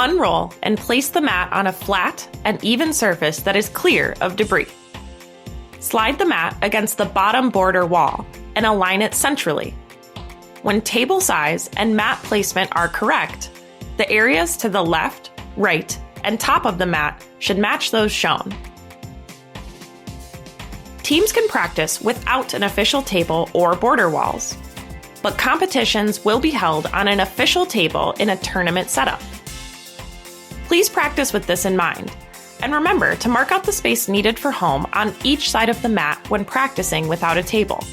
unroll and place the mat on a flat and even surface that is clear of debris. Slide the mat against the bottom border wall and align it centrally. When table size and mat placement are correct, the areas to the left, right, and top of the mat should match those shown. Teams can practice without an official table or border walls, but competitions will be held on an official table in a tournament setup. Please practice with this in mind, and remember to mark out the space needed for home on each side of the mat when practicing without a table.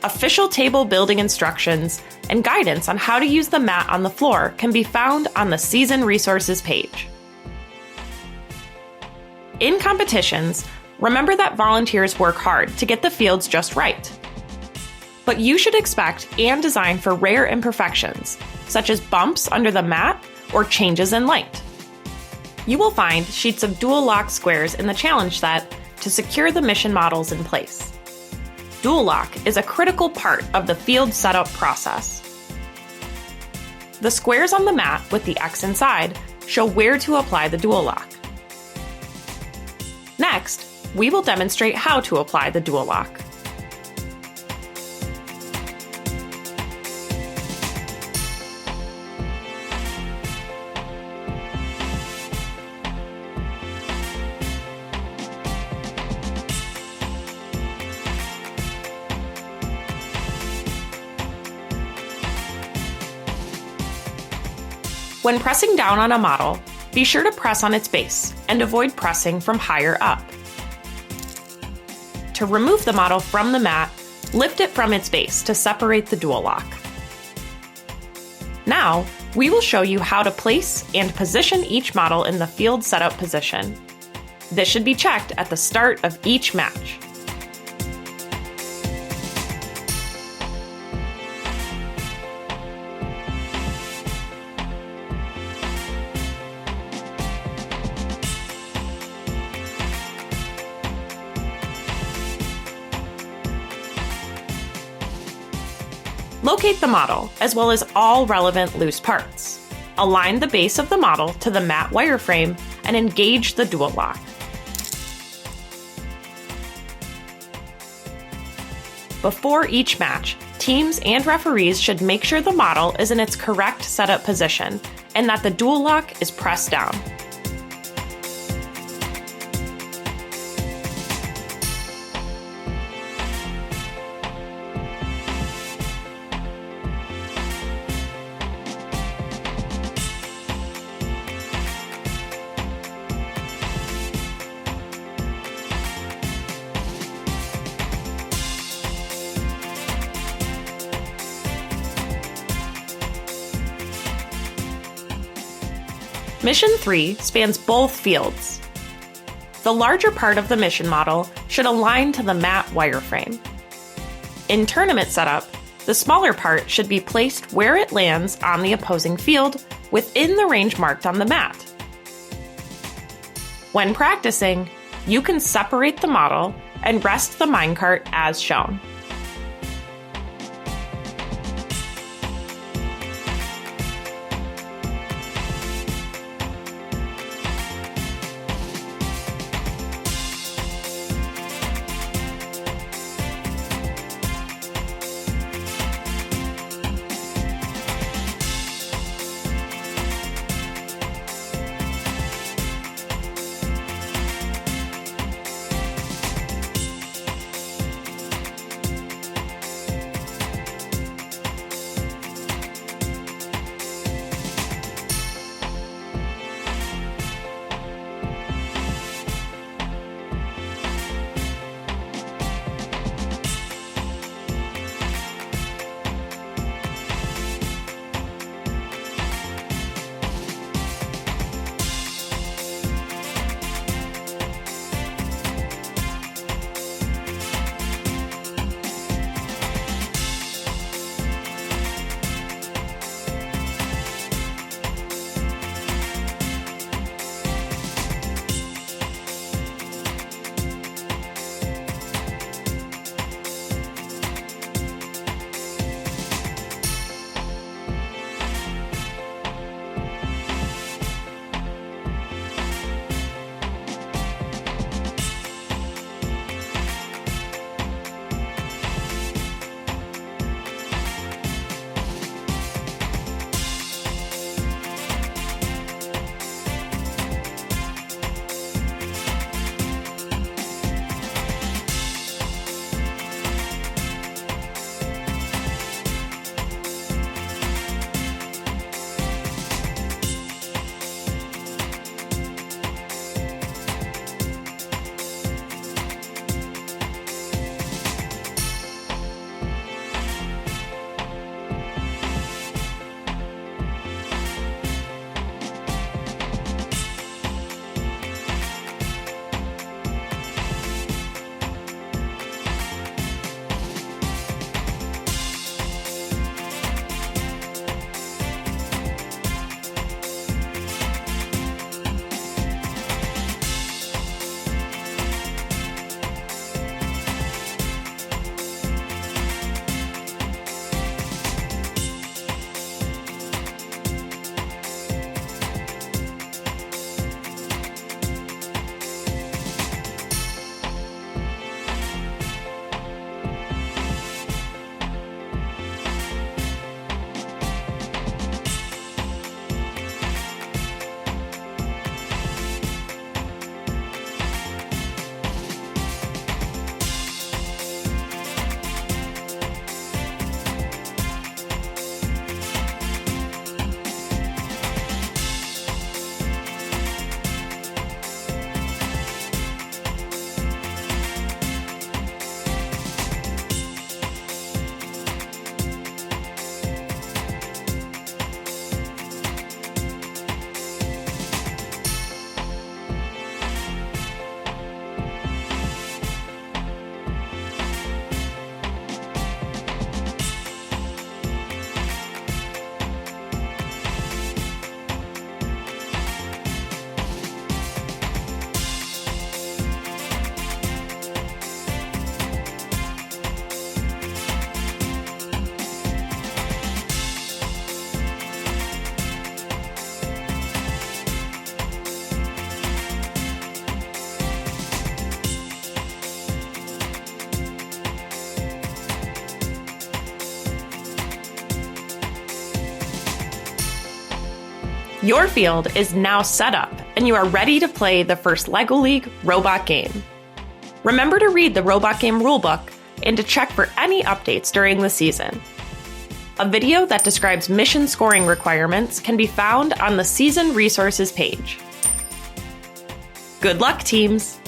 Official table building instructions and guidance on how to use the mat on the floor can be found on the Season Resources page. In competitions, remember that volunteers work hard to get the fields just right. But you should expect and design for rare imperfections, such as bumps under the mat or changes in light. You will find sheets of dual lock squares in the challenge set to secure the mission models in place. Dual lock is a critical part of the field setup process. The squares on the mat with the X inside show where to apply the dual lock. Next, we will demonstrate how to apply the dual lock. When pressing down on a model, be sure to press on its base and avoid pressing from higher up. To remove the model from the mat, lift it from its base to separate the dual lock. Now, we will show you how to place and position each model in the field setup position. This should be checked at the start of each match. Locate the model, as well as all relevant loose parts. Align the base of the model to the mat wireframe and engage the dual lock. Before each match, teams and referees should make sure the model is in its correct setup position and that the dual lock is pressed down. Mission 3 spans both fields. The larger part of the mission model should align to the mat wireframe. In tournament setup, the smaller part should be placed where it lands on the opposing field within the range marked on the mat. When practicing, you can separate the model and rest the minecart as shown. Your field is now set up, and you are ready to play the first LEGO League robot game. Remember to read the robot game rulebook and to check for any updates during the season. A video that describes mission scoring requirements can be found on the Season Resources page. Good luck, teams!